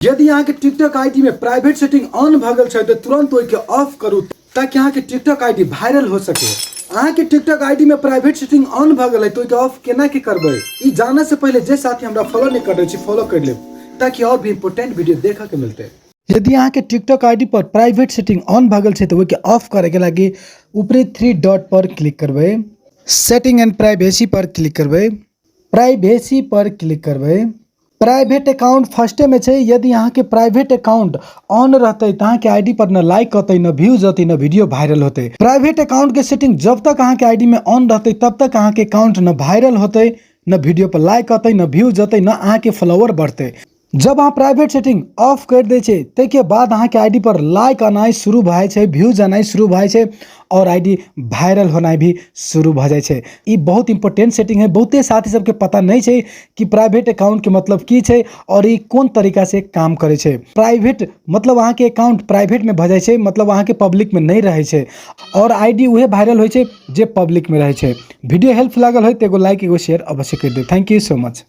यदि यहाँ के टिकटॉक आईडी में प्राइवेट सेटिंग ऑन भगल है तो तुरंत ओके ऑफ करू ताकि यहाँ के टिकटॉक आईडी वायरल हो सके। अहाँ के टिकटॉक आईडी में प्राइवेट सेटिंग ऑन भगल है तो ओके ऑफ केना के करबे ई जाने से पहले जे साथी हमरा फॉलो नहीं कर रहे छी फॉलो कर ले ताकि और भी इंपोर्टेंट वीडियो देखा के मिलते। यदि यहाँ के टिकटॉक आईडी पर प्राइवेट सेटिंग ऑन भगल है तो ओके ऑफ करे के लगी ऊपरी 3 डॉट पर क्लिक करबे, सेटिंग एंड प्राइवेसी पर क्लिक करबे, प्राइवेसी पर क्लिक करबे। प्राइवेट अकाउंट फर्स्टे में है। यदि यहाँ के प्राइवेट अकाउंट ऑन रहते तो के आईडी पर न लाइक होते न व्यूज होते न वीडियो वायरल होते। प्राइवेट अकाउंट के सेटिंग जब तक अहाँ के आईडी में ऑन रहते तब तक अहाँ के अकाउंट न वायरल होते न वीडियो पर लाइक होते न व्यूज होते न अहाँ के फॉलोअर बढ़ते। जब अहाँ प्राइवेट सेटिंग ऑफ कर दे छे के बाद अहाँ के आईडी पर लाइक आना शुरू भाई छे, व्यूज आना शुरू भाई छे और आईडी वायरल होना भी शुरू भ जाए छे। ई बहुत इंपोर्टेंट सेटिंग है। बहुते साथी सबके पता नहीं छे कि प्राइवेट अकाउंट के मतलब की छे और ई कौन तरीका से काम करे छे। प्राइवेट मतलब अहाँ के अकाउंट प्राइवेट में भ जाए छे, मतलब अहाँ के पब्लिक में नहीं रहे छे और आईडी उहे वायरल होय छे जे पब्लिक में रहे छे। वीडियो हेल्पफुल लागल हो तो एगो लाइक एगो शेयर अवश्य कर दे। Thank you so much.